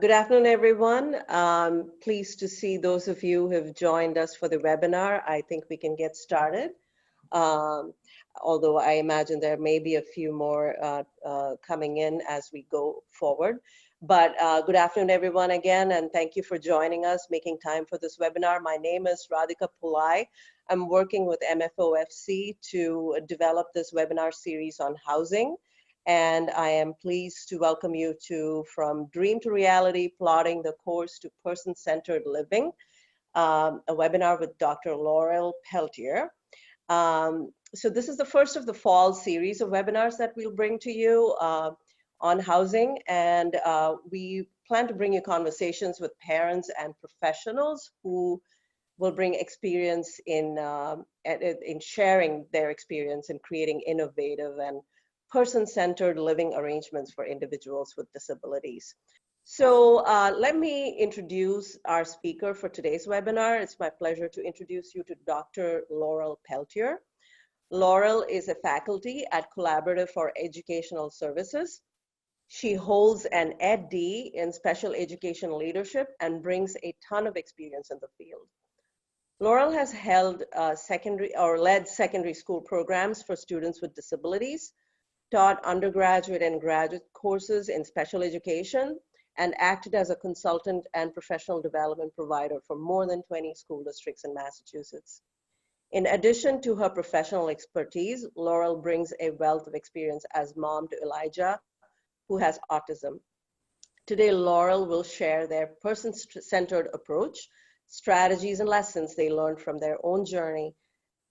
Good afternoon, everyone. Pleased to see those of you who have joined us for the webinar. I think we can get started. Although I imagine there may be a few more coming in as we go forward. But good afternoon, everyone, again, and thank you for joining us, making time for this webinar. My name is Radhika Pulai. I'm working with MFOFC to develop this webinar series on housing. And I am pleased to welcome you to From Dream to Reality, Plotting the Course to Person-Centered Living, a webinar with Dr. Laurel Peltier. So this is the first of the fall series of webinars that we'll bring to you on housing. And we plan to bring you conversations with parents and professionals who will bring experience in sharing their experience in creating innovative and person-centered living arrangements for individuals with disabilities. So let me introduce our speaker for today's webinar. It's my pleasure to introduce you to Dr. Laurel Peltier. Laurel is a faculty at Collaborative for Educational Services. She holds an Ed.D. in special education leadership and brings a ton of experience in the field. Laurel has held led secondary school programs for students with disabilities, taught undergraduate and graduate courses in special education, and acted as a consultant and professional development provider for more than 20 school districts in Massachusetts. In addition to her professional expertise, Laurel brings a wealth of experience as mom to Elijah, who has autism. Today, Laurel will share their person-centered approach, strategies, and lessons they learned from their own journey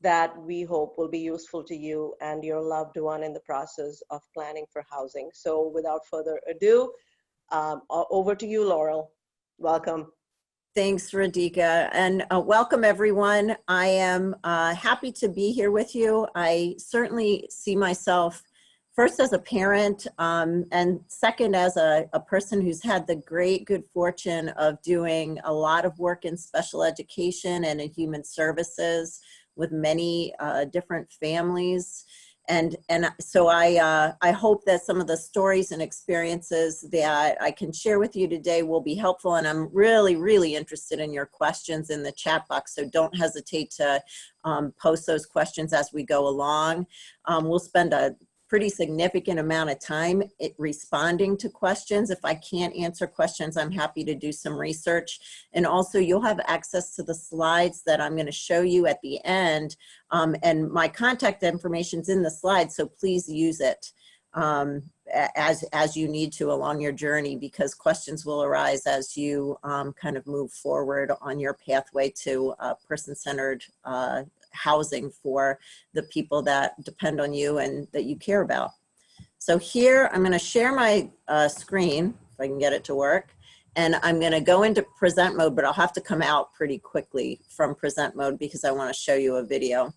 that we hope will be useful to you and your loved one in the process of planning for housing. So without further ado, over to you, Laurel. Welcome. Thanks, Radhika, and welcome everyone. I am happy to be here with you. I certainly see myself first as a parent and second as a person who's had the great good fortune of doing a lot of work in special education and in human services with many different families. And so I hope that some of the stories and experiences that I can share with you today will be helpful. And I'm really, really interested in your questions in the chat box. So don't hesitate to post those questions as we go along. We'll spend a pretty significant amount of time responding to questions. If I can't answer questions, I'm happy to do some research. And also you'll have access to the slides that I'm going to show you at the end. And my contact information's in the slides, so please use it as you need to along your journey, because questions will arise as you kind of move forward on your pathway to person-centered housing for the people that depend on you and that you care about. So here I'm going to share my screen, if I can get it to work, and I'm going to go into present mode, but I'll have to come out pretty quickly from present mode because I want to show you a video.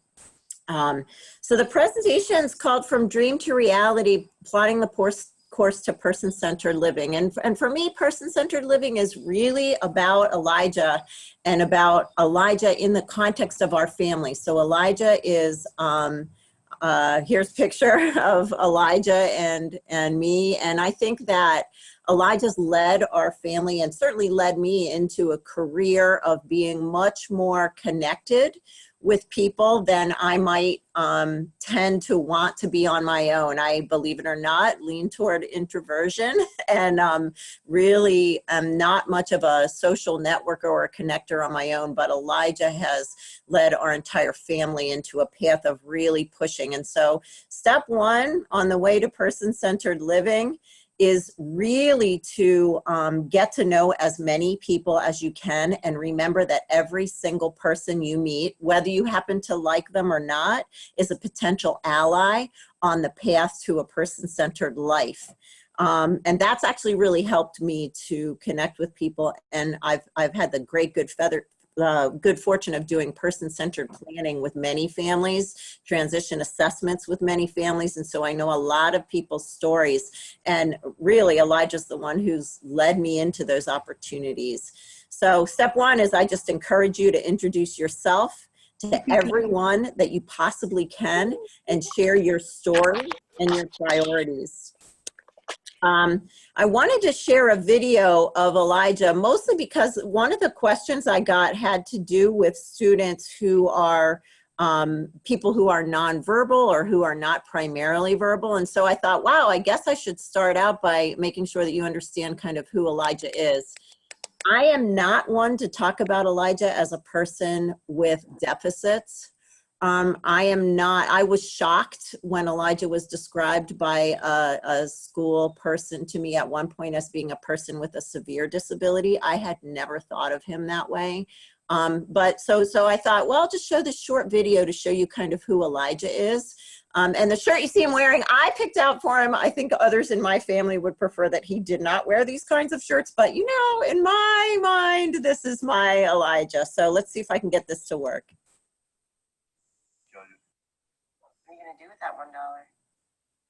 So the presentation is called From Dream to Reality, Plotting the Course to Person-Centered Living. And for me, person-centered living is really about Elijah and about Elijah in the context of our family. So Elijah is, here's a picture of Elijah and me. And I think that Elijah's led our family and certainly led me into a career of being much more connected with people than I might tend to want to be on my own. I, believe it or not, lean toward introversion and really am not much of a social networker or a connector on my own, but Elijah has led our entire family into a path of really pushing. And so step one on the way to person-centered living is really to get to know as many people as you can, and remember that every single person you meet, whether you happen to like them or not, is a potential ally on the path to a person-centered life. And that's actually really helped me to connect with people, and I've had the great good fortune of doing person-centered planning with many families, transition assessments with many families, and so I know a lot of people's stories, and really Elijah's the one who's led me into those opportunities. So step one is I just encourage you to introduce yourself to everyone that you possibly can and share your story and your priorities. I wanted to share a video of Elijah, mostly because one of the questions I got had to do with students who are people who are nonverbal or who are not primarily verbal. And so I thought, wow, I guess I should start out by making sure that you understand kind of who Elijah is. I am not one to talk about Elijah as a person with deficits. I was shocked when Elijah was described by a school person to me at one point as being a person with a severe disability. I had never thought of him that way. But so I thought, well, I'll just show this short video to show you kind of who Elijah is. And the shirt you see him wearing, I picked out for him. I think others in my family would prefer that he did not wear these kinds of shirts, but you know, in my mind, this is my Elijah. So let's see if I can get this to work. What are you going to do with that $1?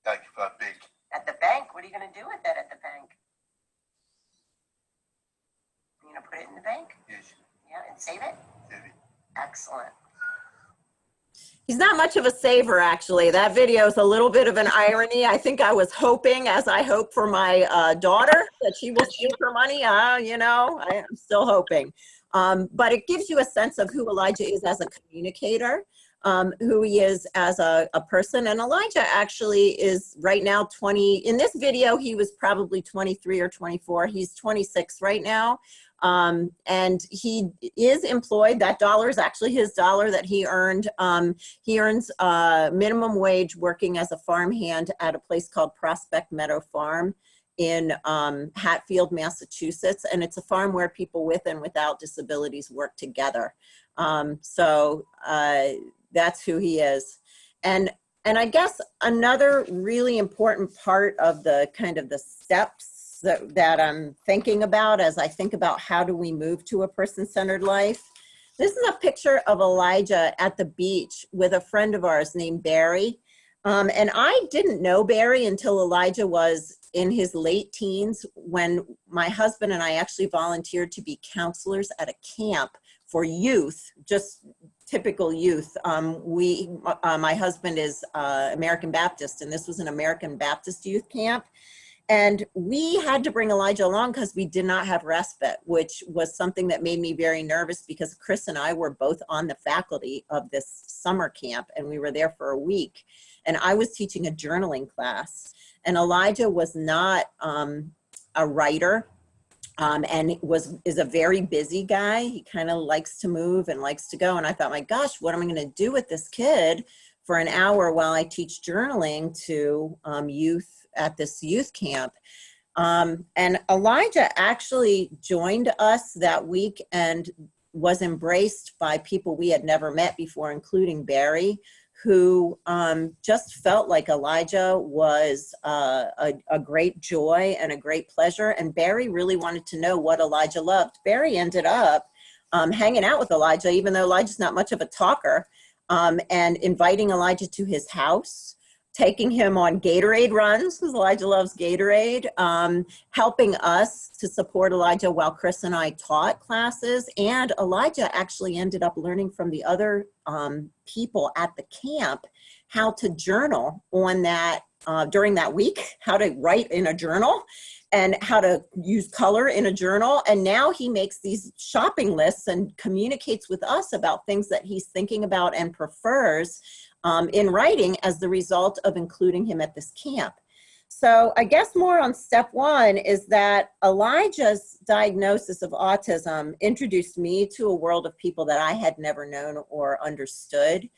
Thank you for that big. At the bank? What are you going to do with that at the bank? You're going to put it in the bank? Yes. Yeah, and save it? Save it. Excellent. He's not much of a saver, actually. That video is a little bit of an irony. I think I was hoping, as I hope for my daughter, that she will save her money. You know, I'm still hoping. But it gives you a sense of who Elijah is as a communicator, who he is as a person. And Elijah actually is right now 20. In this video, he was probably 23 or 24. He's 26 right now. And he is employed. That dollar is actually his dollar that he earned. He earns minimum wage working as a farmhand at a place called Prospect Meadow Farm in Hatfield, Massachusetts. And it's a farm where people with and without disabilities work together. So that's who he is. And I guess another really important part of the kind of the steps that I'm thinking about as I think about how do we move to a person-centered life. This is a picture of Elijah at the beach with a friend of ours named Barry. And I didn't know Barry until Elijah was in his late teens when my husband and I actually volunteered to be counselors at a camp for youth, just typical youth. My husband is American Baptist, and this was an American Baptist youth camp. And we had to bring Elijah along because we did not have respite, which was something that made me very nervous because Chris and I were both on the faculty of this summer camp, and we were there for a week. And I was teaching a journaling class, and Elijah was not a writer, and is a very busy guy. He kind of likes to move and likes to go. And I thought, my gosh, what am I going to do with this kid for an hour while I teach journaling to youth at this youth camp? And Elijah actually joined us that week and was embraced by people we had never met before, including Barry, who just felt like Elijah was a great joy and a great pleasure. And Barry really wanted to know what Elijah loved. Barry ended up hanging out with Elijah, even though Elijah's not much of a talker, and inviting Elijah to his house, taking him on Gatorade runs, because Elijah loves Gatorade, helping us to support Elijah while Chris and I taught classes. And Elijah actually ended up learning from the other people at the camp how to journal on that, during that week, how to write in a journal and how to use color in a journal. And now he makes these shopping lists and communicates with us about things that he's thinking about and prefers in writing as the result of including him at this camp. So I guess more on step one is that Elijah's diagnosis of autism introduced me to a world of people that I had never known or understood.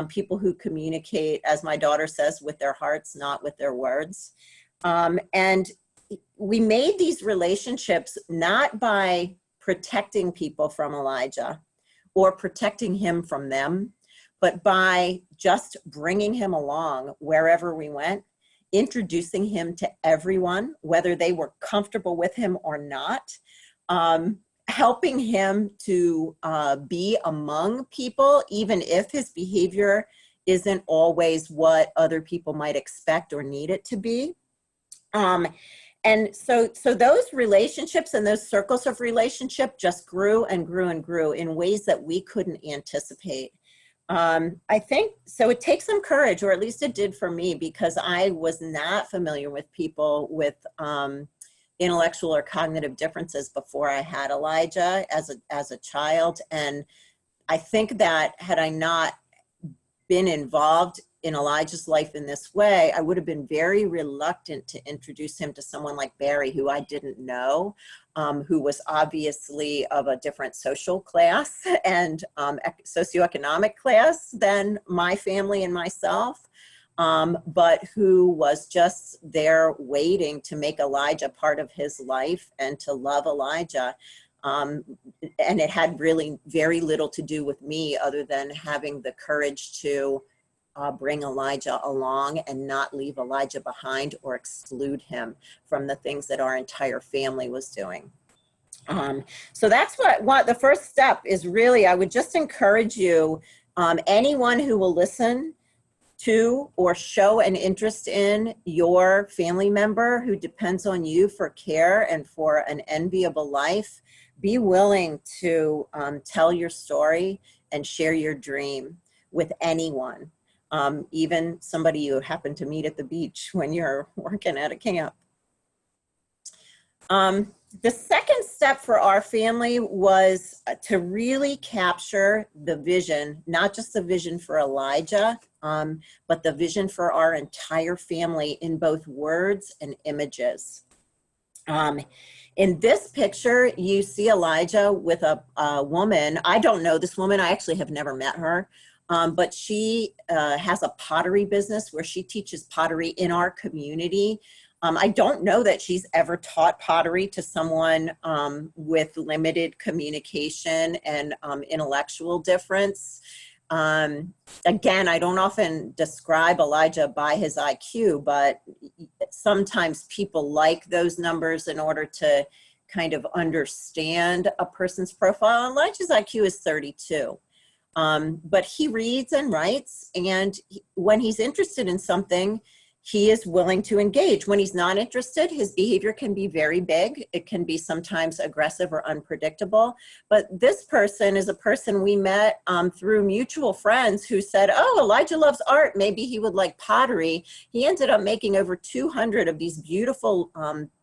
People who communicate, as my daughter says, with their hearts, not with their words. And we made these relationships not by protecting people from Elijah or protecting him from them, but by just bringing him along wherever we went, introducing him to everyone, whether they were comfortable with him or not, helping him to be among people, even if his behavior isn't always what other people might expect or need it to be. And so those relationships and those circles of relationship just grew and grew and grew in ways that we couldn't anticipate. I think, so it takes some courage, or at least it did for me, because I was not familiar with people with intellectual or cognitive differences before I had Elijah as a child. And I think that had I not been involved in Elijah's life in this way, I would have been very reluctant to introduce him to someone like Barry, who I didn't know, who was obviously of a different social class and socioeconomic class than my family and myself, but who was just there waiting to make Elijah part of his life and to love Elijah. And it had really very little to do with me other than having the courage to bring Elijah along and not leave Elijah behind or exclude him from the things that our entire family was doing. So that's what the first step is. Really, I would just encourage you, anyone who will listen to or show an interest in your family member who depends on you for care and for an enviable life, be willing to tell your story and share your dream with anyone, even somebody you happen to meet at the beach when you're working at a camp. The second step for our family was to really capture the vision, not just the vision for Elijah, but the vision for our entire family in both words and images. In this picture, you see Elijah with a woman. I don't know this woman. I actually have never met her, but she has a pottery business where she teaches pottery in our community. I don't know that she's ever taught pottery to someone with limited communication and intellectual difference. Again, I don't often describe Elijah by his IQ, but sometimes people like those numbers in order to kind of understand a person's profile. Elijah's IQ is 32. But he reads and writes, and when he's interested in something, he is willing to engage. When he's not interested, his behavior can be very big. It can be sometimes aggressive or unpredictable. But this person is a person we met through mutual friends who said, oh, Elijah loves art. Maybe he would like pottery. He ended up making over 200 of these beautiful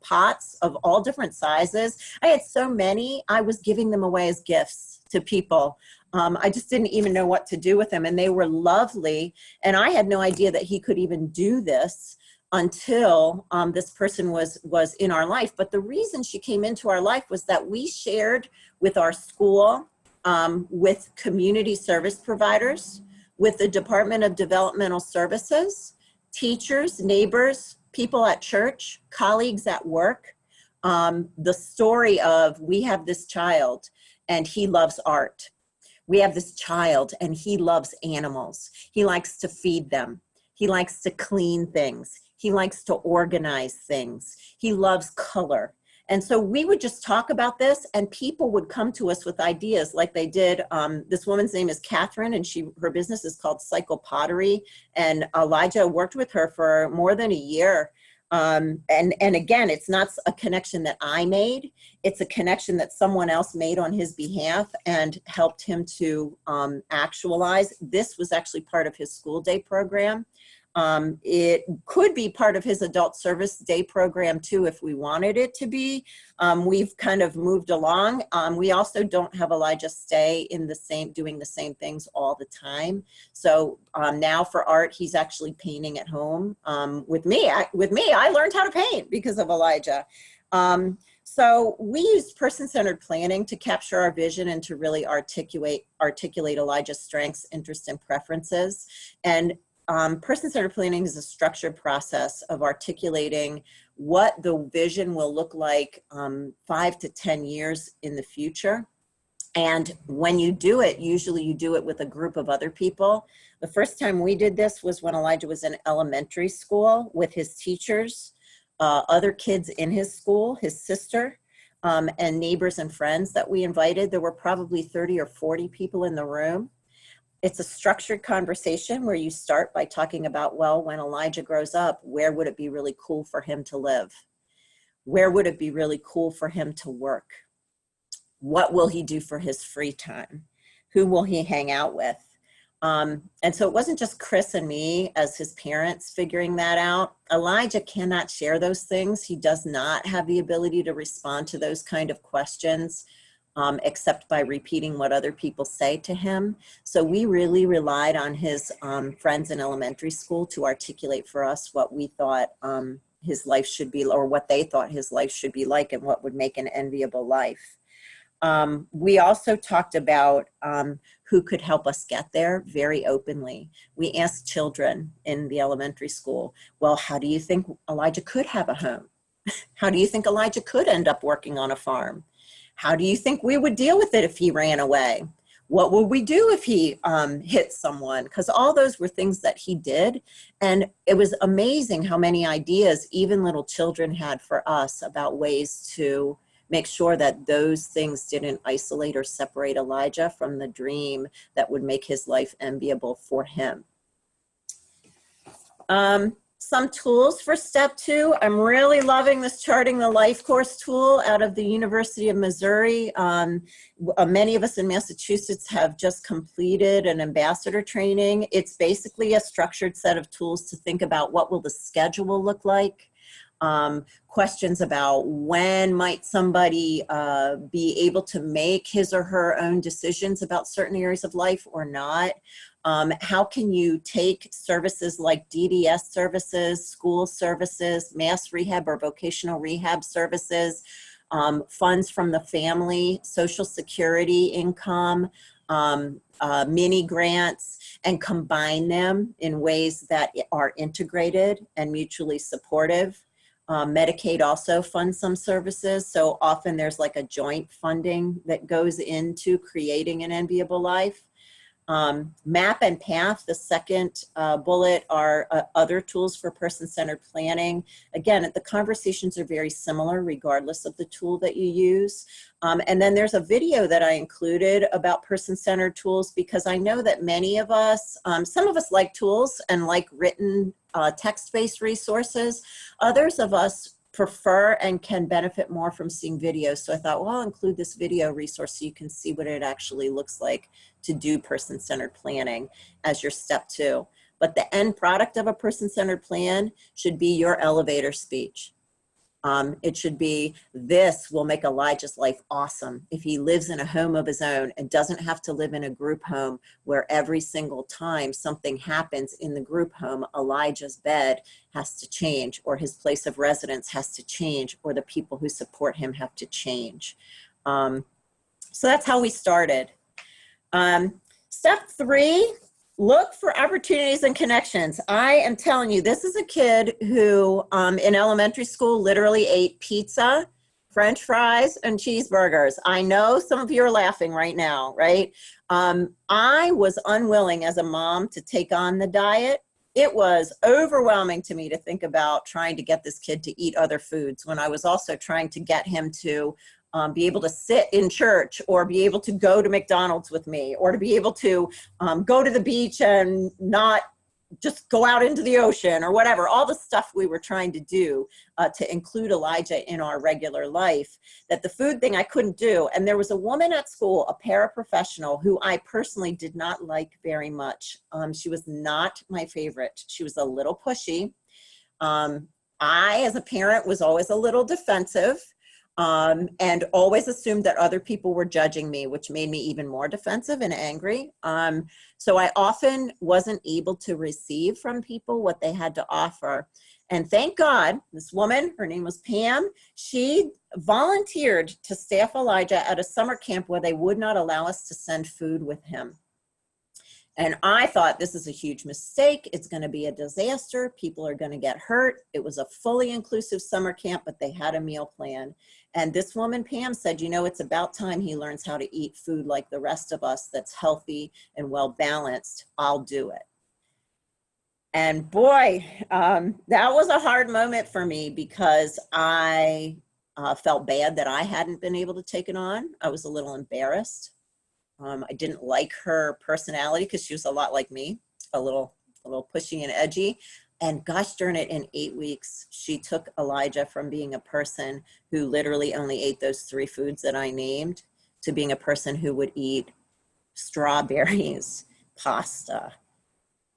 pots of all different sizes. I had so many, I was giving them away as gifts to people. I just didn't even know what to do with them, and they were lovely. And I had no idea that he could even do this until this person was in our life. But the reason she came into our life was that we shared with our school, with community service providers, with the Department of Developmental Services, teachers, neighbors, people at church, colleagues at work, the story of we have this child and he loves art. We have this child and he loves animals. He likes to feed them. He likes to clean things. He likes to organize things. He loves color. And so we would just talk about this and people would come to us with ideas like they did. This woman's name is Catherine and her business is called Cycle Pottery. And Elijah worked with her for more than a year. And again, it's not a connection that I made. It's a connection that someone else made on his behalf and helped him to actualize. This was actually part of his school day program. It could be part of his adult service day program too, if we wanted it to be. We've kind of moved along. We also don't have Elijah stay in doing the same things all the time. So now for art, he's actually painting at home with me. I learned how to paint because of Elijah. So we used person-centered planning to capture our vision and to really articulate Elijah's strengths, interests, and preferences. And person-centered planning is a structured process of articulating what the vision will look like 5 to 10 years in the future. And when you do it, usually you do it with a group of other people. The first time we did this was when Elijah was in elementary school with his teachers, other kids in his school, his sister, and neighbors and friends that we invited. There were probably 30 or 40 people in the room. It's a structured conversation where you start by talking about, well, when Elijah grows up, where would it be really cool for him to live? Where would it be really cool for him to work? What will he do for his free time? Who will he hang out with? And so it wasn't just Chris and me as his parents figuring that out. Elijah cannot share those things. He does not have the ability to respond to those kind of questions, except by repeating what other people say to him. So we really relied on his friends in elementary school to articulate for us what we thought his life should be, or what they thought his life should be like, and what would make an enviable life. We also talked about who could help us get there very openly. We asked children in the elementary school, well, how do you think Elijah could have a home? How do you think Elijah could end up working on a farm? How do you think we would deal with it if he ran away? What would we do if he hit someone? Because all those were things that he did. And it was amazing how many ideas even little children had for us about ways to make sure that those things didn't isolate or separate Elijah from the dream that would make his life enviable for him. Some tools for step 2. I'm really loving this Charting the Life course tool out of the University of Missouri. Many of us in Massachusetts have just completed an ambassador training. It's basically a structured set of tools to think about what will the schedule look like. Questions about when might somebody be able to make his or her own decisions about certain areas of life or not. How can you take services like DDS services, school services, mass rehab or vocational rehab services, funds from the family, Social Security income, mini grants, and combine them in ways that are integrated and mutually supportive. Medicaid also funds some services, so often there's like a joint funding that goes into creating an enviable life. MAP and PATH, the second bullet, are other tools for person-centered planning. Again, the conversations are very similar regardless of the tool that you use. And then there's a video that I included about person-centered tools, because I know that many of us, some of us like tools and like written text-based resources. Others of us prefer and can benefit more from seeing videos. So I thought, well, I'll include this video resource so you can see what it actually looks like to do person-centered planning as your step 2. But the end product of a person-centered plan should be your elevator speech. It should be, this will make Elijah's life awesome if he lives in a home of his own and doesn't have to live in a group home where every single time something happens in the group home, Elijah's bed has to change, or his place of residence has to change, or the people who support him have to change. So that's how we started. Step 3, look for opportunities and connections. I am telling you, this is a kid who in elementary school literally ate pizza, French fries, and cheeseburgers. I know some of you are laughing right now, right? I was unwilling as a mom to take on the diet. It was overwhelming to me to think about trying to get this kid to eat other foods when I was also trying to get him to be able to sit in church, or be able to go to McDonald's with me, or to be able to go to the beach and not just go out into the ocean, or whatever, all the stuff we were trying to do to include Elijah in our regular life, that the food thing I couldn't do. And there was a woman at school, a paraprofessional, who I personally did not like very much. She was not my favorite. She was a little pushy. I, as a parent, was always a little defensive. And always assumed that other people were judging me, which made me even more defensive and angry. So I often wasn't able to receive from people what they had to offer. And thank God, this woman, her name was Pam, she volunteered to staff Elijah at a summer camp where they would not allow us to send food with him. And I thought, this is a huge mistake. It's going to be a disaster. People are going to get hurt. It was a fully inclusive summer camp, but they had a meal plan. And this woman, Pam, said, you know, it's about time he learns how to eat food like the rest of us that's healthy and well balanced. I'll do it. And boy, that was a hard moment for me, because I felt bad that I hadn't been able to take it on. I was a little embarrassed. I didn't like her personality, because she was a lot like me, a little pushy and edgy. And gosh darn it, in 8 weeks, she took Elijah from being a person who literally only ate those 3 foods that I named to being a person who would eat strawberries pasta,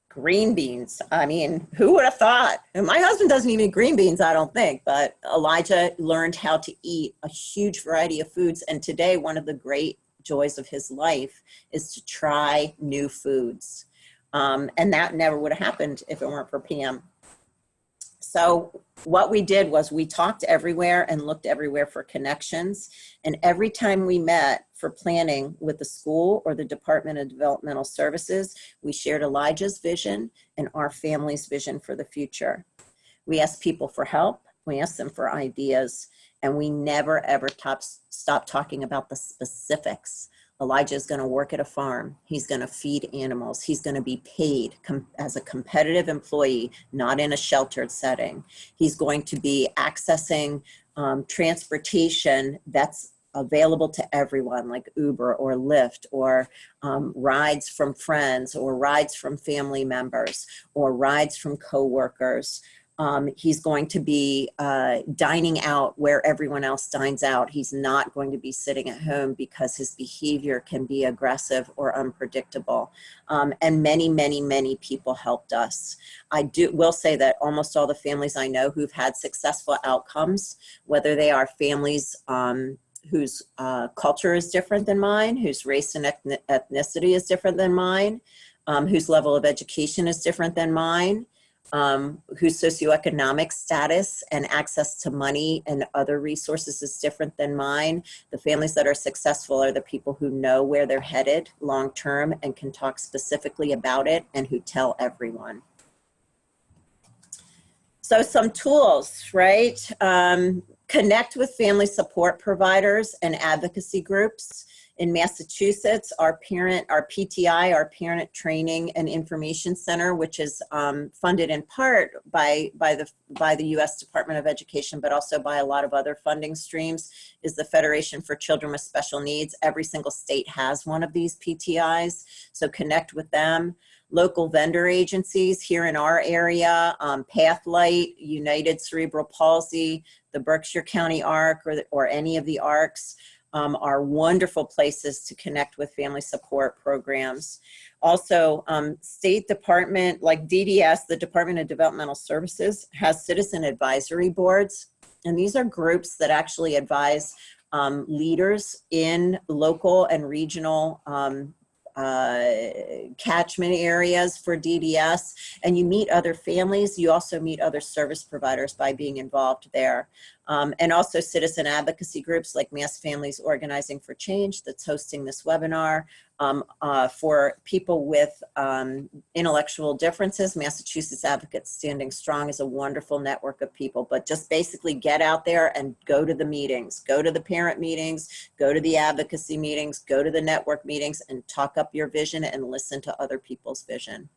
green beans. I mean, who would have thought? And my husband doesn't even eat green beans, I don't think, but Elijah learned how to eat a huge variety of foods. And today, one of the great joys of his life is to try new foods. And that never would have happened if it weren't for PM. So what we did was we talked everywhere and looked everywhere for connections. And every time we met for planning with the school or the Department of Developmental Services, we shared Elijah's vision and our family's vision for the future. We asked people for help. We asked them for ideas. And we never, ever stopped talking about the specifics. Elijah is going to work at a farm. He's going to feed animals. He's going to be paid as a competitive employee, not in a sheltered setting. He's going to be accessing transportation that's available to everyone, like Uber or Lyft, or rides from friends, or rides from family members, or rides from coworkers. He's going to be dining out where everyone else dines out. He's not going to be sitting at home because his behavior can be aggressive or unpredictable. And many, many, many people helped us. I will say that almost all the families I know who've had successful outcomes, whether they are families whose culture is different than mine, whose race and ethnicity is different than mine, whose level of education is different than mine, whose socioeconomic status and access to money and other resources is different than mine. The families that are successful are the people who know where they're headed long term and can talk specifically about it and who tell everyone. So some tools, right? Connect with family support providers and advocacy groups. In Massachusetts, our PTI, our Parent Training and Information Center, which is funded in part by the U.S. Department of Education, but also by a lot of other funding streams, is the Federation for Children with Special Needs. Every single state has one of these PTIs, so connect with them. Local vendor agencies here in our area, Pathlight, United Cerebral Palsy, the Berkshire County ARC, or any of the ARCs, are wonderful places to connect with family support programs. Also, state department like DDS, the Department of Developmental Services, has citizen advisory boards. And these are groups that actually advise leaders in local and regional catchment areas for DDS, and you meet other families. You also meet other service providers by being involved there. And also citizen advocacy groups like Mass Families Organizing for Change that's hosting this webinar. For people with intellectual differences, Massachusetts Advocates Standing Strong is a wonderful network of people, but just basically get out there and go to the meetings, go to the parent meetings, go to the advocacy meetings, go to the network meetings, and talk up your vision and listen to other people's vision.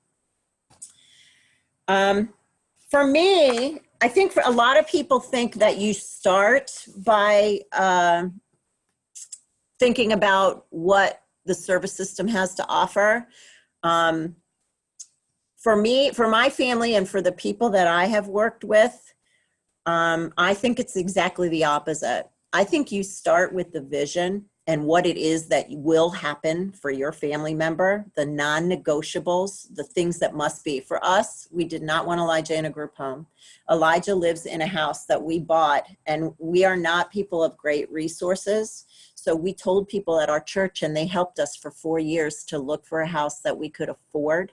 For me, I think for a lot of people think that you start by thinking about what the service system has to offer. For me, for my family and for the people that I have worked with, I think it's exactly the opposite. I think you start with the vision and what it is that will happen for your family member, the non-negotiables, the things that must be. For us, we did not want Elijah in a group home. Elijah lives in a house that we bought, and we are not people of great resources. So we told people at our church, and they helped us for 4 years to look for a house that we could afford,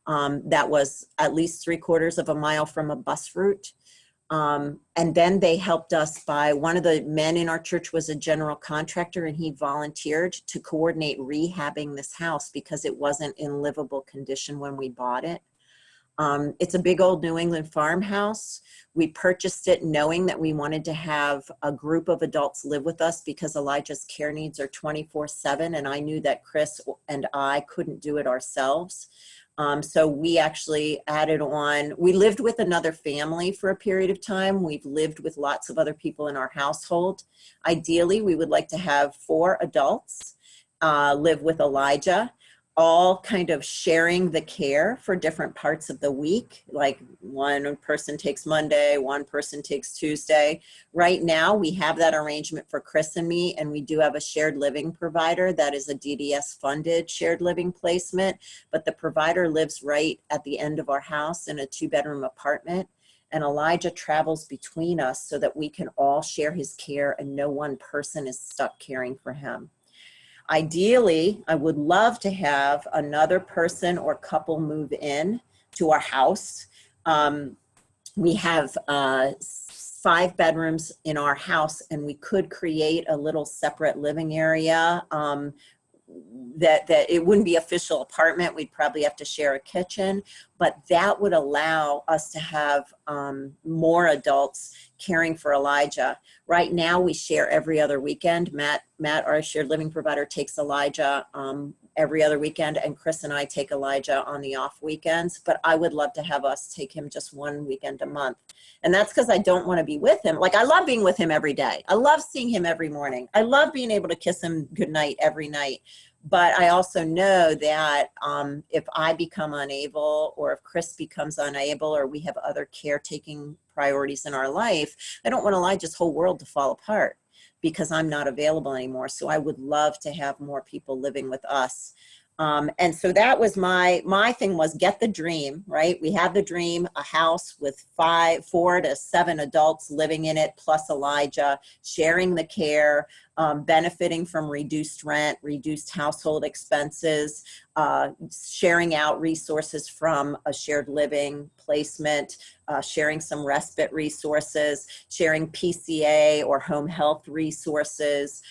that was at least 3/4 of a mile from a bus route. And then they helped us by, one of the men in our church was a general contractor, and he volunteered to coordinate rehabbing this house because it wasn't in livable condition when we bought it. It's a big old New England farmhouse. We purchased it knowing that we wanted to have a group of adults live with us because Elijah's care needs are 24/7, and I knew that Chris and I couldn't do it ourselves. So we actually added on, we lived with another family for a period of time. We've lived with lots of other people in our household. Ideally, we would like to have 4 adults live with Elijah. all kind of sharing the care for different parts of the week. Like one person takes Monday, one person takes Tuesday. Right now we have that arrangement for Chris and me, and we do have a shared living provider that is a DDS funded shared living placement, but the provider lives right at the end of our house in a 2-bedroom apartment. And Elijah travels between us so that we can all share his care and no one person is stuck caring for him. Ideally, I would love to have another person or couple move in to our house. We have 5 bedrooms in our house, and we could create a little separate living area that it wouldn't be official apartment. We'd probably have to share a kitchen, but that would allow us to have more adults caring for Elijah. Right now we share every other weekend. Matt, our shared living provider, takes Elijah every other weekend, and Chris and I take Elijah on the off weekends, but I would love to have us take him just 1 weekend a month. And that's because I don't want to be with him. Like, I love being with him every day. I love seeing him every morning. I love being able to kiss him goodnight every night. But I also know that if I become unable, or if Chris becomes unable, or we have other caretaking priorities in our life, I don't want Elijah's whole world to fall apart because I'm not available anymore. So I would love to have more people living with us. And so that was my thing, was get the dream, right? We had the dream, a house with 4 to 7 adults living in it, plus Elijah, sharing the care, benefiting from reduced rent, reduced household expenses, sharing out resources from a shared living placement, sharing some respite resources, sharing PCA or home health resources,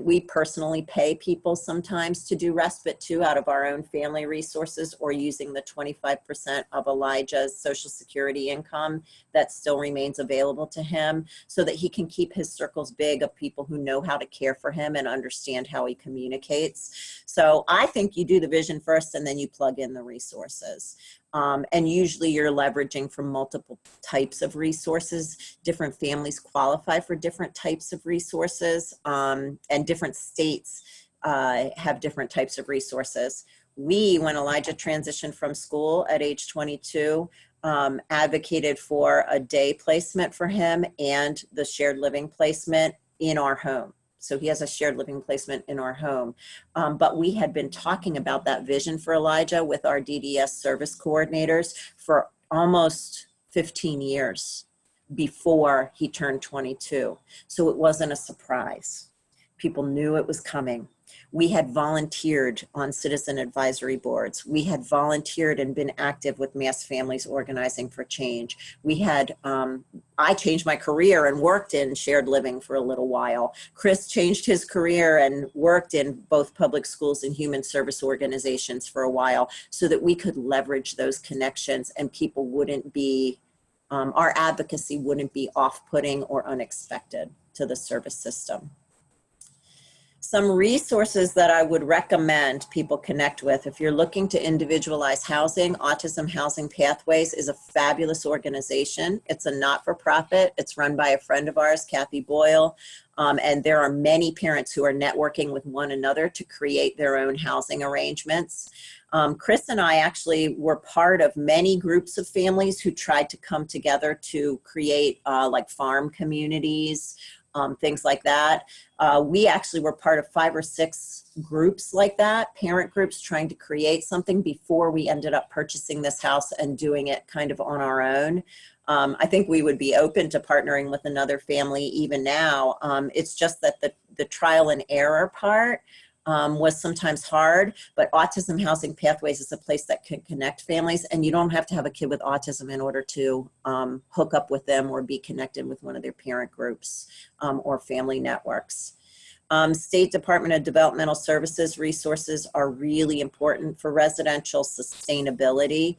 we personally pay people sometimes to do respite too out of our own family resources, or using the 25% of Elijah's Social Security income that still remains available to him, so that he can keep his circles big of people who know how to care for him and understand how he communicates. So I think you do the vision first and then you plug in the resources. And usually you're leveraging from multiple types of resources. Different families qualify for different types of resources, and different states have different types of resources. When Elijah transitioned from school at age 22, advocated for a day placement for him and the shared living placement in our home. So he has a shared living placement in our home. But we had been talking about that vision for Elijah with our DDS service coordinators for almost 15 years before he turned 22. So it wasn't a surprise. People knew it was coming. We had volunteered on citizen advisory boards. We had volunteered and been active with Mass Families Organizing for Change. We had, I changed my career and worked in shared living for a little while. Chris changed his career and worked in both public schools and human service organizations for a while, so that we could leverage those connections and people wouldn't be, our advocacy wouldn't be off-putting or unexpected to the service system. Some resources that I would recommend people connect with if you're looking to individualize housing. Autism Housing Pathways is a fabulous organization. It's a not-for-profit. It's run by a friend of ours, Kathy Boyle, and there are many parents who are networking with one another to create their own housing arrangements. Chris and I actually were part of many groups of families who tried to come together to create like farm communities, things like that. We actually were part of 5 or 6 groups like that, parent groups trying to create something before we ended up purchasing this house and doing it kind of on our own. I think we would be open to partnering with another family even now. It's just that the trial and error part was sometimes hard, but Autism Housing Pathways is a place that can connect families, and you don't have to have a kid with autism in order to hook up with them or be connected with one of their parent groups or family networks. State Department of Developmental Services resources are really important for residential sustainability.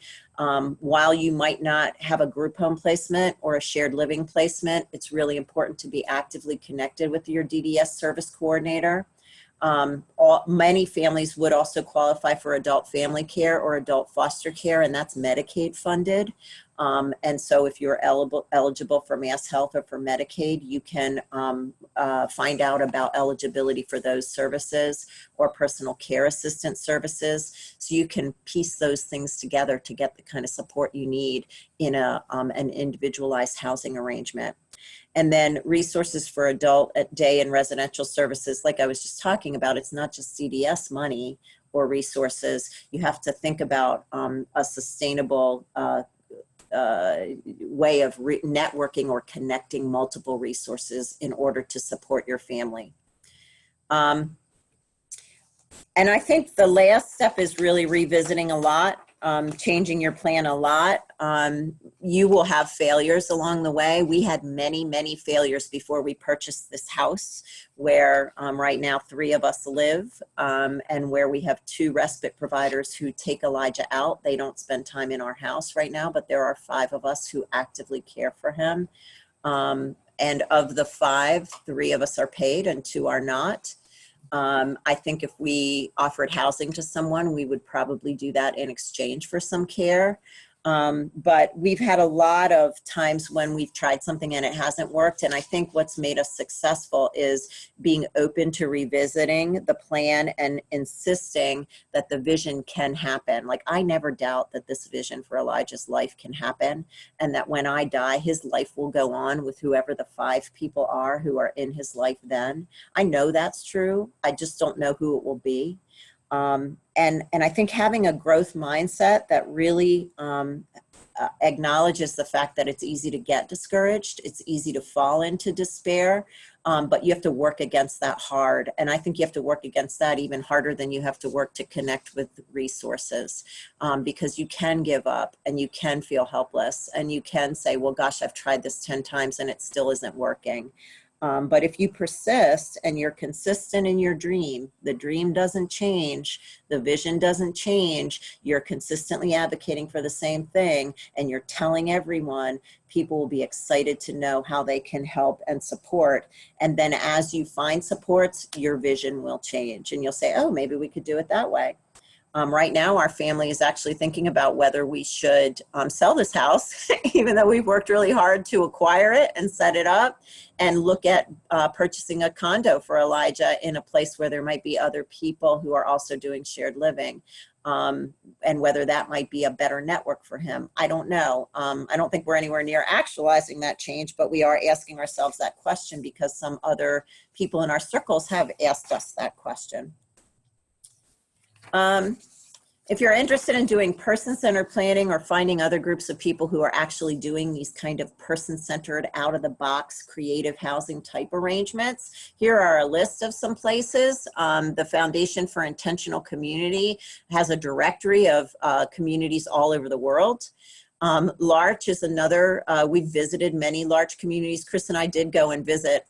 While you might not have a group home placement or a shared living placement, it's really important to be actively connected with your DDS service coordinator. Many families would also qualify for adult family care or adult foster care, and that's Medicaid funded. And so if you're eligible for Mass Health or for Medicaid, you can find out about eligibility for those services or personal care assistance services. So you can piece those things together to get the kind of support you need in an individualized housing arrangement. And then resources for adult day and residential services, like I was just talking about, it's not just CDS money or resources. You have to think about a sustainable way of networking or connecting multiple resources in order to support your family. And I think the last step is really revisiting a lot, changing your plan a lot. You will have failures along the way. We had many, many failures before we purchased this house, where right now 3 of us live, and where we have 2 respite providers who take Elijah out. They don't spend time in our house right now, but there are 5 of us who actively care for him. And of the 5, 3 of us are paid and 2 are not. I think if we offered housing to someone, we would probably do that in exchange for some care. But we've had a lot of times when we've tried something and it hasn't worked. And I think what's made us successful is being open to revisiting the plan and insisting that the vision can happen. Like, I never doubt that this vision for Elijah's life can happen, and that when I die, his life will go on with whoever the 5 people are who are in his life then. I know that's true. I just don't know who it will be. And I think having a growth mindset that really acknowledges the fact that it's easy to get discouraged, it's easy to fall into despair, but you have to work against that hard. And I think you have to work against that even harder than you have to work to connect with resources, because you can give up and you can feel helpless and you can say, well, gosh, I've tried this 10 times and it still isn't working. But if you persist and you're consistent in your dream, the dream doesn't change, the vision doesn't change, you're consistently advocating for the same thing, and you're telling everyone, people will be excited to know how they can help and support. And then as you find supports, your vision will change and you'll say, oh, maybe we could do it that way. Right now, our family is actually thinking about whether we should sell this house, even though we've worked really hard to acquire it and set it up, and look at purchasing a condo for Elijah in a place where there might be other people who are also doing shared living, and whether that might be a better network for him. I don't know. I don't think we're anywhere near actualizing that change, but we are asking ourselves that question because some other people in our circles have asked us that question. If you're interested in doing person-centered planning or finding other groups of people who are actually doing these kind of person-centered, out-of-the-box, creative housing type arrangements, here are a list of some places. The Foundation for Intentional Community has a directory of communities all over the world. Larch is another, we've visited many Larch communities. Chris and I did go and visit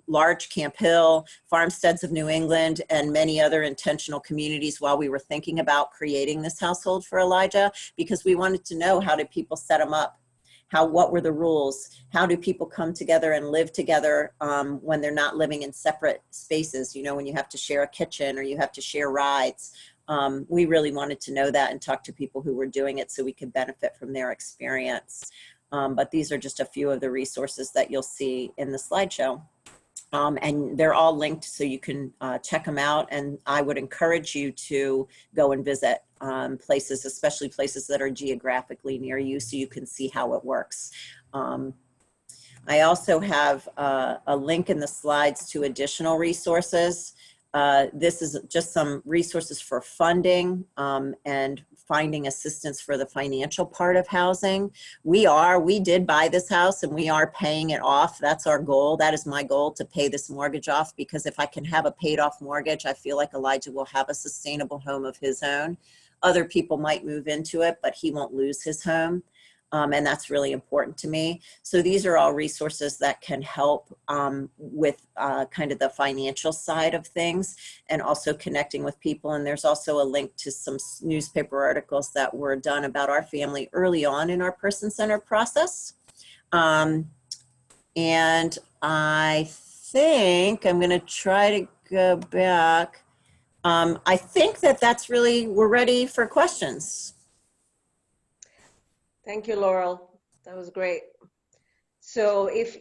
Larch, Camp Hill, Farmsteads of New England, and many other intentional communities while we were thinking about creating this household for Elijah, because we wanted to know, how did people set them up? What were the rules? How do people come together and live together when they're not living in separate spaces? You know, when you have to share a kitchen or you have to share rides. We really wanted to know that and talk to people who were doing it so we could benefit from their experience. But these are just a few of the resources that you'll see in the slideshow. And they're all linked so you can check them out. And I would encourage you to go and visit places, especially places that are geographically near you, so you can see how it works. I also have a link in the slides to additional resources. This is just some resources for funding and finding assistance for the financial part of housing. We did buy this house and we are paying it off. That's our goal. That is my goal, to pay this mortgage off, because if I can have a paid off mortgage, I feel like Elijah will have a sustainable home of his own. Other people might move into it, but he won't lose his home. And that's really important to me. So these are all resources that can help with kind of the financial side of things, and also connecting with people. And there's also a link to some newspaper articles that were done about our family early on in our person-centered process. And I think I'm going to try to go back. I think that's really, we're ready for questions. Thank you, Laurel. That was great. So if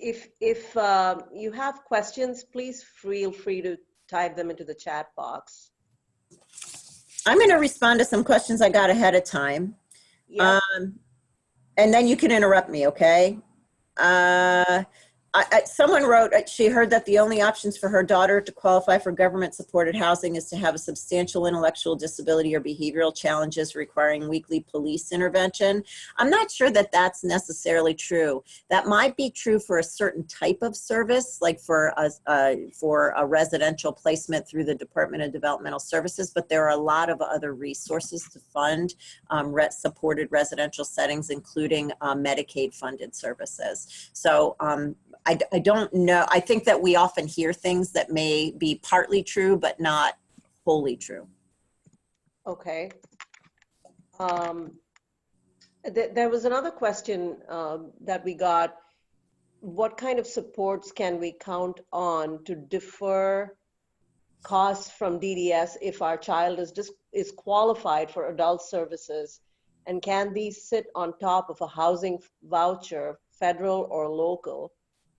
you have questions, please feel free to type them into the chat box. I'm going to respond to some questions I got ahead of time. Yeah. And then you can interrupt me, okay? Someone wrote, she heard that the only options for her daughter to qualify for government-supported housing is to have a substantial intellectual disability or behavioral challenges requiring weekly police intervention. I'm not sure that that's necessarily true. That might be true for a certain type of service, like for a residential placement through the Department of Developmental Services, but there are a lot of other resources to fund supported residential settings, including Medicaid-funded services. So I don't know. I think that we often hear things that may be partly true, but not wholly true. Okay. There was another question that we got. What kind of supports can we count on to defer costs from DDS if our child is qualified for adult services? And can these sit on top of a housing voucher, federal or local?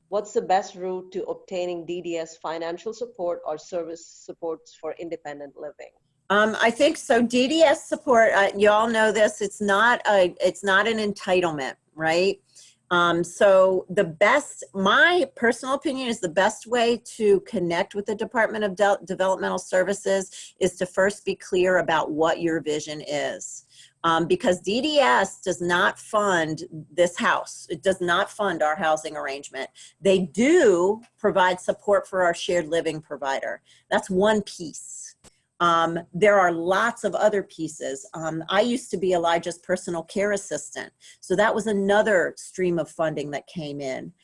What's the best route to obtaining DDS financial support or service supports for independent living? I think so. DDS support, you all know this, it's not an entitlement, right? So my personal opinion is the best way to connect with the Department of Developmental Services is to first be clear about what your vision is. Because DDS does not fund this house. It does not fund our housing arrangement. They do provide support for our shared living provider. That's one piece. There are lots of other pieces. I used to be Elijah's personal care assistant. So that was another stream of funding that came in.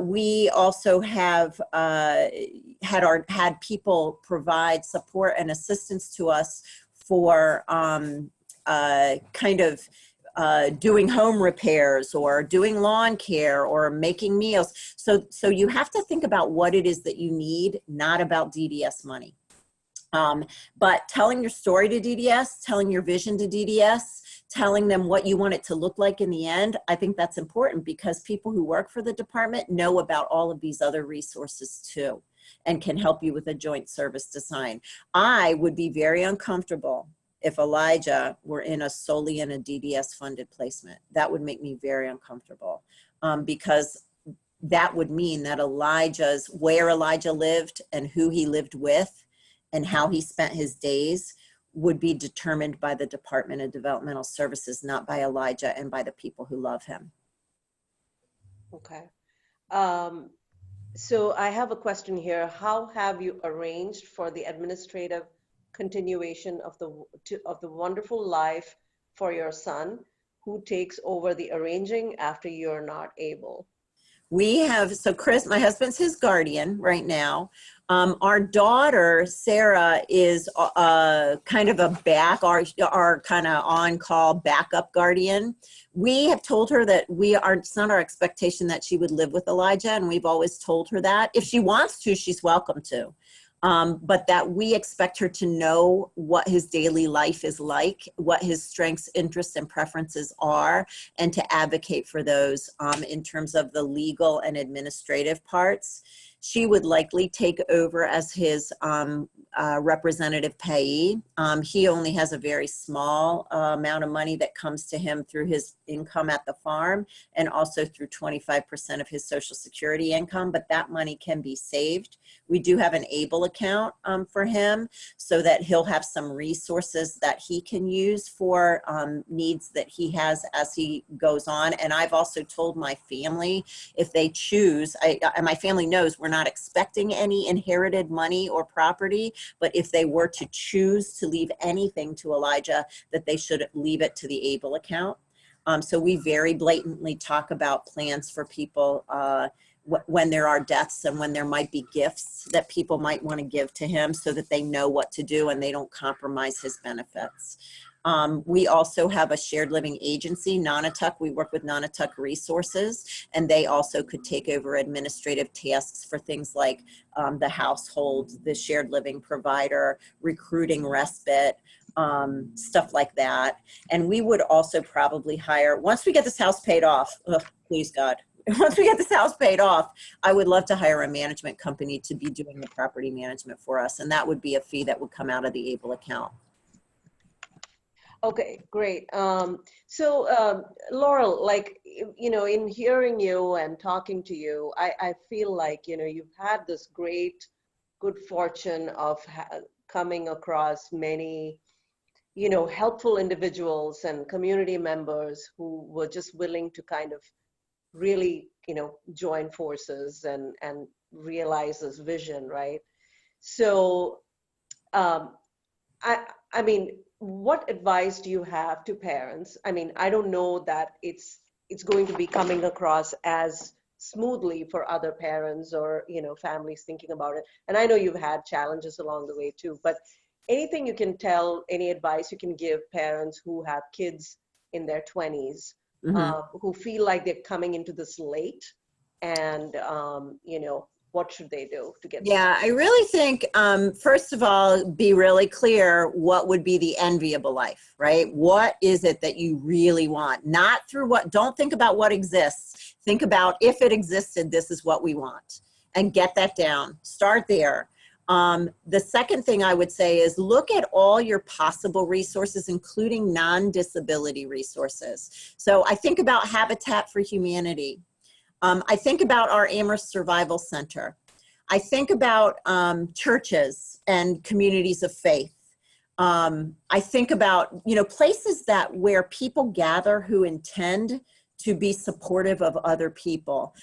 We also have had people provide support and assistance to us for doing home repairs or doing lawn care or making meals. So you have to think about what it is that you need, not about DDS money. But telling your story to DDS, telling your vision to DDS, telling them what you want it to look like in the end, I think that's important because people who work for the department know about all of these other resources too and can help you with a joint service design. I would be very uncomfortable if Elijah were solely in a DDS funded placement. That would make me very uncomfortable because that would mean that where Elijah lived and who he lived with and how he spent his days would be determined by the Department of Developmental Services, not by Elijah and by the people who love him. Okay. So I have a question here. How have you arranged for the administrative continuation of the wonderful life for your son? Who takes over the arranging after you're not able? So Chris, my husband's his guardian right now. Our daughter, Sarah, is kind of our kind of on-call backup guardian. We have told her that it's not our expectation that she would live with Elijah, and we've always told her that. If she wants to, she's welcome to. But that we expect her to know what his daily life is like, what his strengths, interests, and preferences are, and to advocate for those in terms of the legal and administrative parts. She would likely take over as his representative payee. He only has a very small amount of money that comes to him through his income at the farm and also through 25% of his Social Security income, but that money can be saved. We do have an ABLE account for him so that he'll have some resources that he can use for needs that he has as he goes on. And I've also told my family, if they choose, and my family knows we're not expecting any inherited money or property, but if they were to choose to leave anything to Elijah, that they should leave it to the ABLE account. So we very blatantly talk about plans for people when there are deaths and when there might be gifts that people might want to give to him so that they know what to do and they don't compromise his benefits. We also have a shared living agency, Nonotuck. We work with Nonotuck Resources, and they also could take over administrative tasks for things like the household, the shared living provider, recruiting respite, stuff like that. And we would also probably hire, once we get this house paid off, please God, once we get this house paid off, I would love to hire a management company to be doing the property management for us. And that would be a fee that would come out of the ABLE account. Okay, great. Laurel, like, you know, in hearing you and talking to you, I feel like, you know, you've had this great, good fortune of coming across many, you know, helpful individuals and community members who were just willing to kind of really, you know, join forces and realize this vision, right? So, I mean, what advice do you have to parents? I mean, I don't know that it's going to be coming across as smoothly for other parents or, you know, families thinking about it. And I know you've had challenges along the way too, but anything you can tell, any advice you can give parents who have kids in their 20s, who feel like they're coming into this late, and, you know, what should they do to get Yeah, I really think, first of all, be really clear what would be the enviable life, right? What is it that you really want? Not through what, don't think about what exists. Think about if it existed, this is what we want. And get that down. Start there. The second thing I would say is look at all your possible resources, including non-disability resources. So I think about Habitat for Humanity. I think about our Amherst Survival Center. I think about churches and communities of faith. I think about, you know, places that where people gather who intend to be supportive of other people.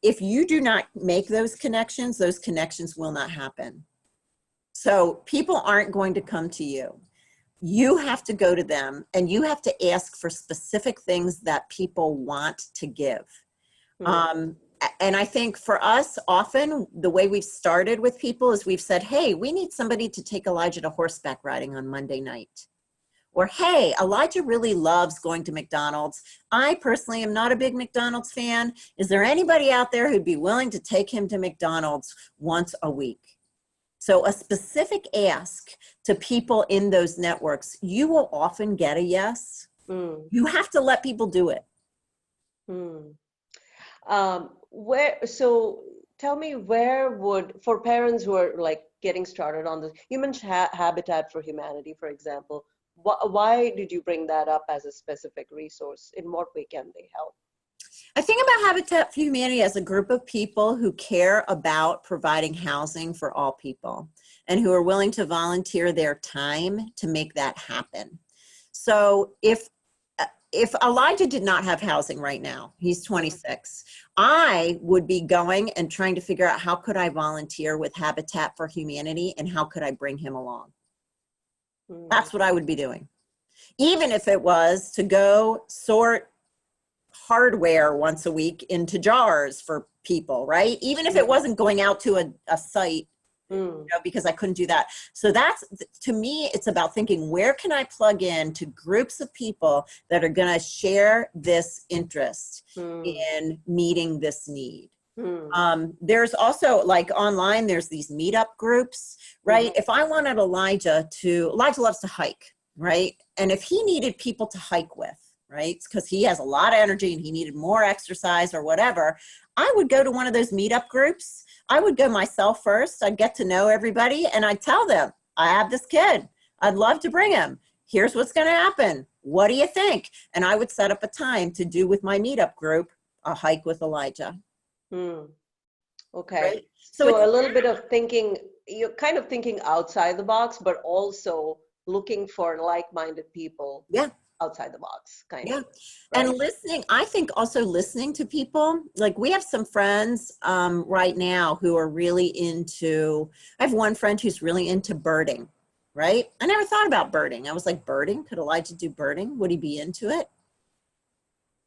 If you do not make those connections will not happen. So people aren't going to come to you. You have to go to them, and you have to ask for specific things that people want to give. And I think for us, often the way we've started with people is we've said, hey, we need somebody to take Elijah to horseback riding on Monday night. Or, hey, Elijah really loves going to McDonald's. I personally am not a big McDonald's fan. Is there anybody out there who'd be willing to take him to McDonald's once a week? So a specific ask to people in those networks, you will often get a yes. You have to let people do it. So tell me, where would, for parents who are like getting started on this, you mentioned Habitat for Humanity, for example. Why did you bring that up as a specific resource? In what way can they help? I think about Habitat for Humanity as a group of people who care about providing housing for all people and who are willing to volunteer their time to make that happen. So if Elijah did not have housing right now, he's 26, I would be going and trying to figure out how could I volunteer with Habitat for Humanity and how could I bring him along? That's what I would be doing. Even if it was to go sort hardware once a week into jars for people, right? Even if it wasn't going out to a site, you know, because I couldn't do that. So that's, to me, it's about thinking, where can I plug in to groups of people that are going to share this interest in meeting this need? There's also, like, online, there's these meetup groups, right? If I wanted Elijah loves to hike, right? And if he needed people to hike with, right, because he has a lot of energy and he needed more exercise or whatever, I would go to one of those meetup groups. I would go myself first. I'd get to know everybody and I'd tell them, I have this kid. I'd love to bring him. Here's what's going to happen. What do you think? And I would set up a time to do with my meetup group a hike with Elijah. Okay. Right? So a little bit of thinking, you're kind of thinking outside the box, but also looking for like-minded people. Yeah. Outside the box, kind of. Yeah. Right? And listening, I think also listening to people, like we have some friends right now who are really into, I have one friend who's really into birding, right? I never thought about birding. I was like, birding? Could Elijah do birding? Would he be into it?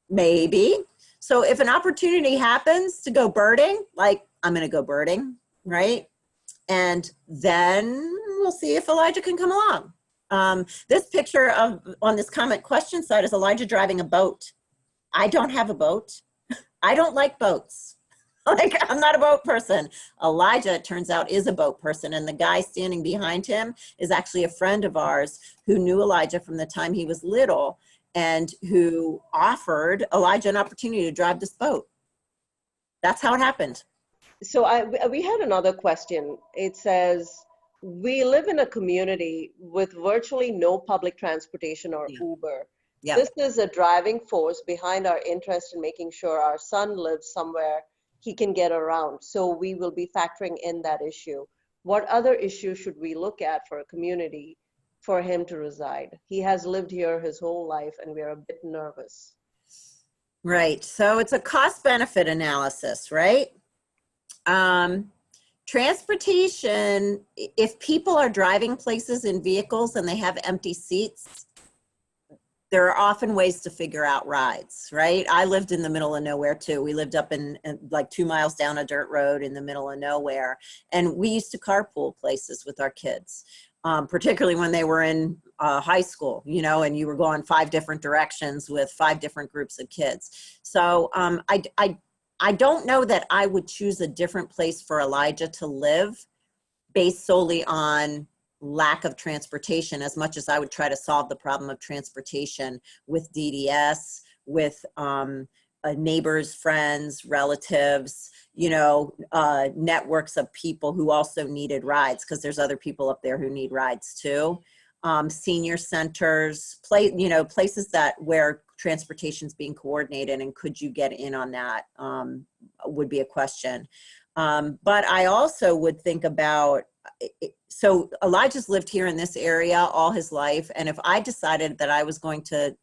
Maybe. So if an opportunity happens to go birding, like I'm going to go birding, right? And then we'll see if Elijah can come along. This picture on this comment question side is Elijah driving a boat. I don't have a boat. I don't like boats. Like, I'm not a boat person. Elijah, it turns out, is a boat person. And the guy standing behind him is actually a friend of ours who knew Elijah from the time he was little and who offered Elijah an opportunity to drive this boat. That's how it happened. So we had another question. It says, we live in a community with virtually no public transportation or Yeah. Uber. Yeah. This is a driving force behind our interest in making sure our son lives somewhere he can get around. So we will be factoring in that issue. What other issues should we look at for a community for him to reside? He has lived here his whole life and we are a bit nervous. Right. So it's a cost benefit analysis, right? Transportation, if people are driving places in vehicles and they have empty seats, there are often ways to figure out rides, right? I lived in the middle of nowhere too. We lived up in like 2 miles down a dirt road in the middle of nowhere. And we used to carpool places with our kids, particularly when they were in high school, you know, and you were going 5 different directions with 5 different groups of kids. So I don't know that I would choose a different place for Elijah to live based solely on lack of transportation, as much as I would try to solve the problem of transportation with DDS, with neighbors, friends, relatives, you know, networks of people who also needed rides, because there's other people up there who need rides too. Senior centers, places that where transportation is being coordinated, and could you get in on that would be a question. But I also would think about, so Elijah's lived here in this area all his life. And if I decided that I was going to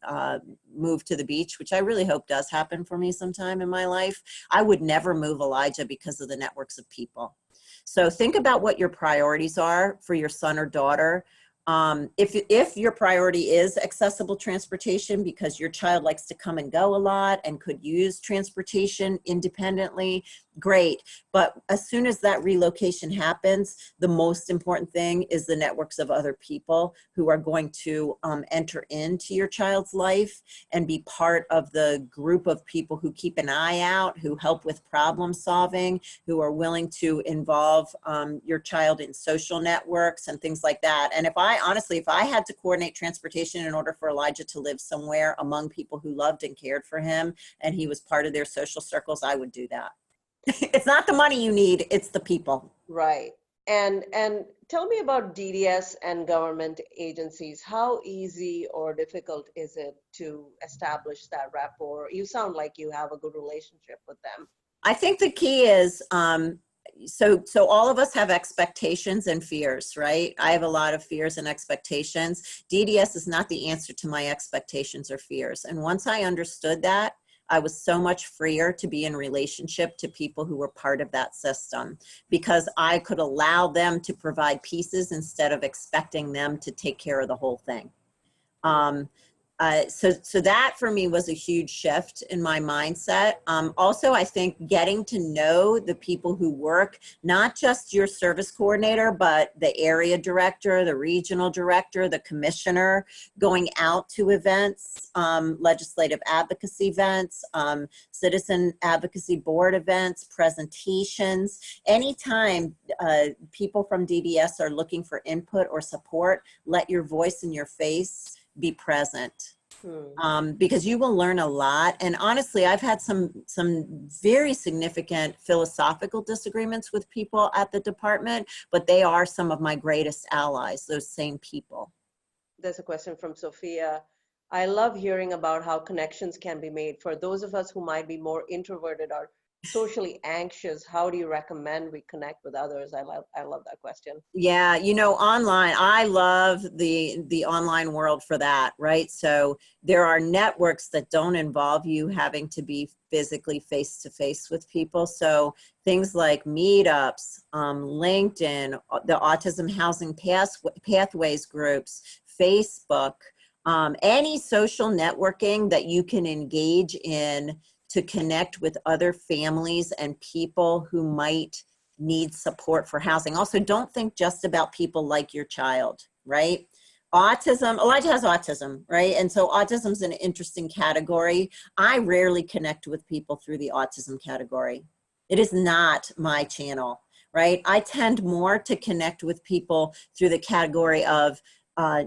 move to the beach, which I really hope does happen for me sometime in my life, I would never move Elijah because of the networks of people. So think about what your priorities are for your son or daughter. If your priority is accessible transportation because your child likes to come and go a lot and could use transportation independently, great. But as soon as that relocation happens, the most important thing is the networks of other people who are going to enter into your child's life and be part of the group of people who keep an eye out, who help with problem solving, who are willing to involve your child in social networks and things like that. And if I had to coordinate transportation in order for Elijah to live somewhere among people who loved and cared for him, and he was part of their social circles, I would do that. It's not the money you need, it's the people. Right. And tell me about DDS and government agencies. How easy or difficult is it to establish that rapport? You sound like you have a good relationship with them. I think the key is, so all of us have expectations and fears, right? I have a lot of fears and expectations. DDS is not the answer to my expectations or fears. And once I understood that, I was so much freer to be in relationship to people who were part of that system, because I could allow them to provide pieces instead of expecting them to take care of the whole thing. So that for me was a huge shift in my mindset. Also, I think getting to know the people who work, not just your service coordinator, but the area director, the regional director, the commissioner, going out to events, legislative advocacy events, citizen advocacy board events, presentations. Anytime people from DDS are looking for input or support, let your voice and your face be present, because you will learn a lot. And honestly, I've had some very significant philosophical disagreements with people at the department, but they are some of my greatest allies, those same people. There's a question from Sophia. I love hearing about how connections can be made. For those of us who might be more introverted or socially anxious, how do you recommend we connect with others? I love that question. Yeah, you know, online, I love the online world for that, right? So there are networks that don't involve you having to be physically face-to-face with people. So things like meetups, LinkedIn, the Autism Housing Pathways groups, Facebook, any social networking that you can engage in to connect with other families and people who might need support for housing. Also, don't think just about people like your child, right? Autism, Elijah has autism, right? And so autism is an interesting category. I rarely connect with people through the autism category. It is not my channel, right? I tend more to connect with people through the category of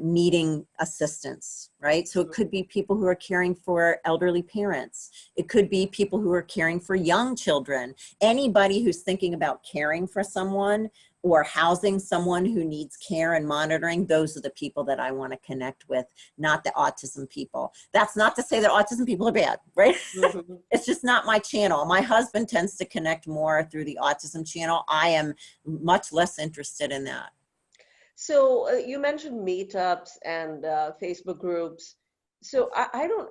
needing assistance, right? So it could be people who are caring for elderly parents. It could be people who are caring for young children. Anybody who's thinking about caring for someone or housing someone who needs care and monitoring, those are the people that I want to connect with, not the autism people. That's not to say that autism people are bad, right? Mhm. It's just not my channel. My husband tends to connect more through the autism channel. I am much less interested in that. So you mentioned meetups and Facebook groups. So I don't,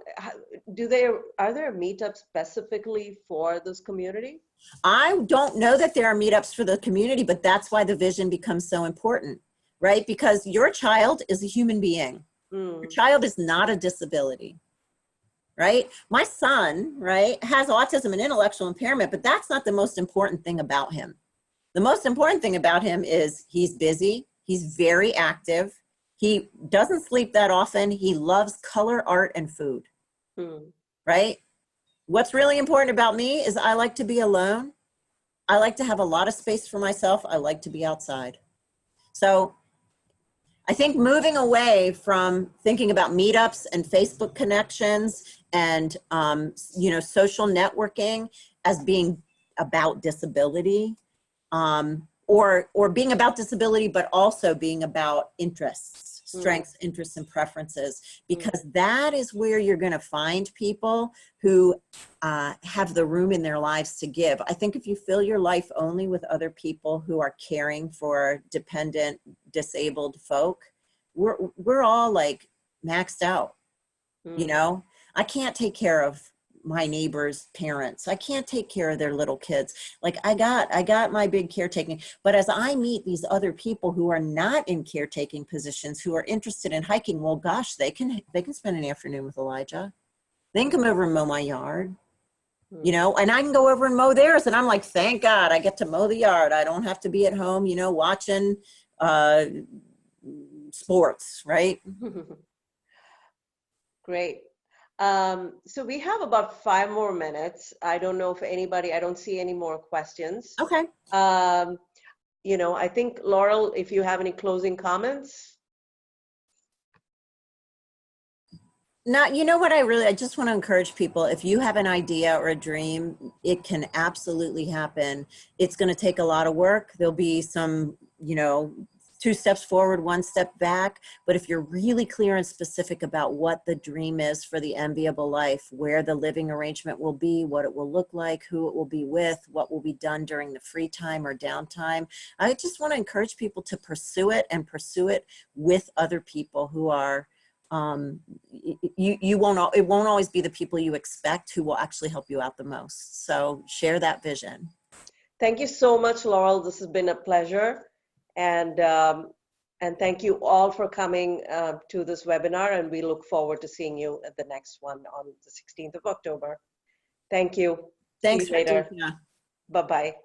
are there meetups specifically for this community? I don't know that there are meetups for the community, but that's why the vision becomes so important, right? Because your child is a human being. Your Mm, child is not a disability, right? My son, right, has autism and intellectual impairment, but that's not the most important thing about him. The most important thing about him is he's busy, he's very active, he doesn't sleep that often, he loves color, art, and food, mm, right? What's really important about me is I like to be alone. I like to have a lot of space for myself. I like to be outside. So I think moving away from thinking about meetups and Facebook connections and social networking as being about disability, or being about disability, but also being about interests, mm, strengths, interests, and preferences, mm, because that is where you're going to find people who have the room in their lives to give. I think if you fill your life only with other people who are caring for dependent, disabled folk, we're all like maxed out. You mm. know, I can't take care of my neighbor's parents. I can't take care of their little kids. Like I got my big caretaking, but as I meet these other people who are not in caretaking positions, who are interested in hiking, well, gosh, they can spend an afternoon with Elijah. They can come over and mow my yard, Mm. and I can go over and mow theirs. And I'm like, thank God I get to mow the yard. I don't have to be at home, watching sports, right? Great. So we have about 5 more minutes. I don't know if I don't see any more questions. Okay. Um, I think Laurel, if you have any closing comments. Now, you know what I just want to encourage people, if you have an idea or a dream, it can absolutely happen. It's going to take a lot of work. There'll be some, 2 steps forward, 1 step back. But if you're really clear and specific about what the dream is for the enviable life, where the living arrangement will be, what it will look like, who it will be with, what will be done during the free time or downtime, I just want to encourage people to pursue it and pursue it with other people who are, it won't always be the people you expect who will actually help you out the most. So share that vision. Thank you so much, Laurel. This has been a pleasure. And thank you all for coming to this webinar, and we look forward to seeing you at the next one on the 16th of October. Thank you. See Thanks, you later. Radhika. Bye-bye.